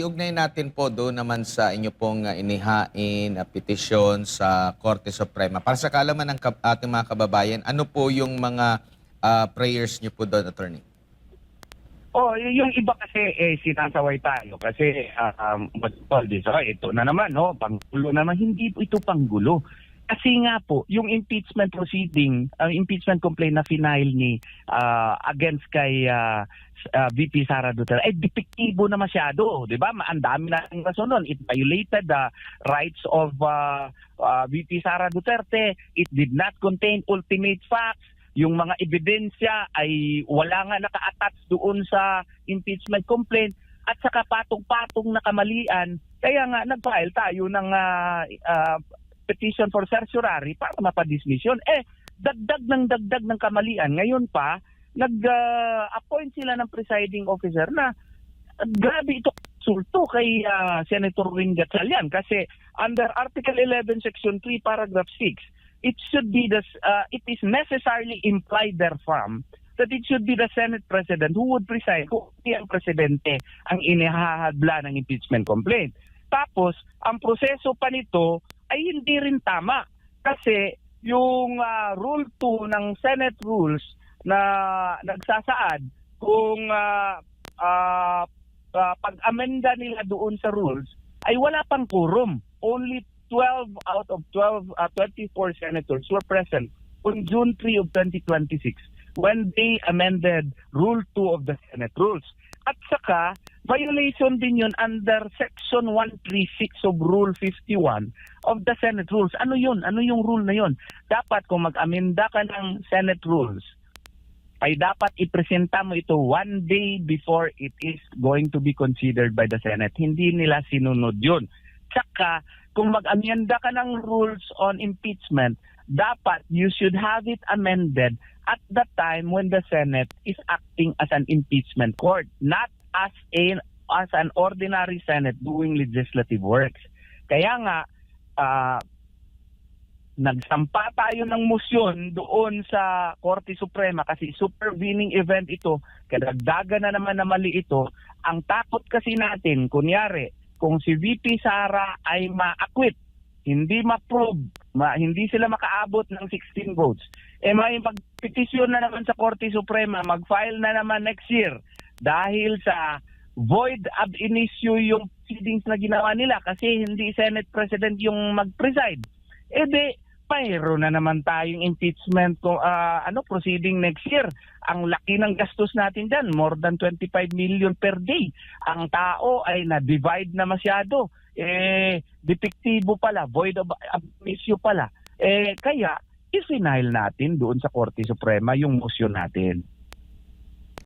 iugnay natin po doon naman sa inyo pong inihain na petisyon sa Korte Suprema. Para sa kaalaman ng ating mga kababayan, ano po yung mga prayers niyo po doon, Attorney? Yung iba kasi sinasaway tayo kasi ito na naman, no, panggulo naman. Hindi po ito panggulo. Kasi nga po, yung impeachment proceeding, impeachment complaint na final ni against kay VP Sara Duterte, depektibo na masyado, di ba? Ang dami na ng rason nun. It violated the rights of VP Sara Duterte. It did not contain ultimate facts. Yung mga ebidensya ay wala nga naka-attach doon sa impeachment complaint at saka patong-patong na kamalian. Kaya nga nag-file tayo ng petition for certiorari para mapadismiss yun. Dagdag ng kamalian. Ngayon pa, nag-appoint sila ng presiding officer na grabe ito sulto kay Senator Win Gatchalian kasi under Article 11, Section 3, Paragraph 6, it should be it is necessarily implied therefrom that it should be the Senate President who would preside kung ang presidente ang inihahadla ng impeachment complaint. Tapos, ang proseso pa nito ay hindi rin tama kasi yung Rule 2 ng Senate Rules na nagsasaad kung pag-amenda nila doon sa rules ay wala pang quorum. Only 12 out of 24 senators were present on June 3 of 2026 when they amended Rule 2 of the Senate Rules. At saka, violation din yun under Section 136 of Rule 51 of the Senate Rules. Ano yun? Ano yung rule na yun? Dapat kung mag-amenda ka ng Senate Rules, ay dapat ipresenta mo ito 1 day before it is going to be considered by the Senate. Hindi nila sinunod yun. Tsaka, kung mag-amenda ka ng rules on impeachment, dapat you should have it amended at the time when the Senate is acting as an impeachment court, not as an ordinary Senate doing legislative works. Kaya nga, nagsampa tayo ng motion doon sa Korte Suprema kasi supervening event ito, kadagdagan na naman na mali ito. Ang takot kasi natin, kunyari, kung si VP Sara ay ma-acquit, hindi ma-prove, hindi sila makaabot ng 16 votes, may mag-petisyon na naman sa Korte Suprema, mag-file na naman next year dahil sa void ab initio yung proceedings na ginawa nila kasi hindi Senate President yung mag-preside. Mayroon na naman tayong impeachment proceeding next year. Ang laki ng gastos natin dyan, more than 25 million per day. Ang tao ay na-divide na masyado. Depektibo pala, void of issue pala. Kaya, i-final natin doon sa Korte Suprema yung motion natin.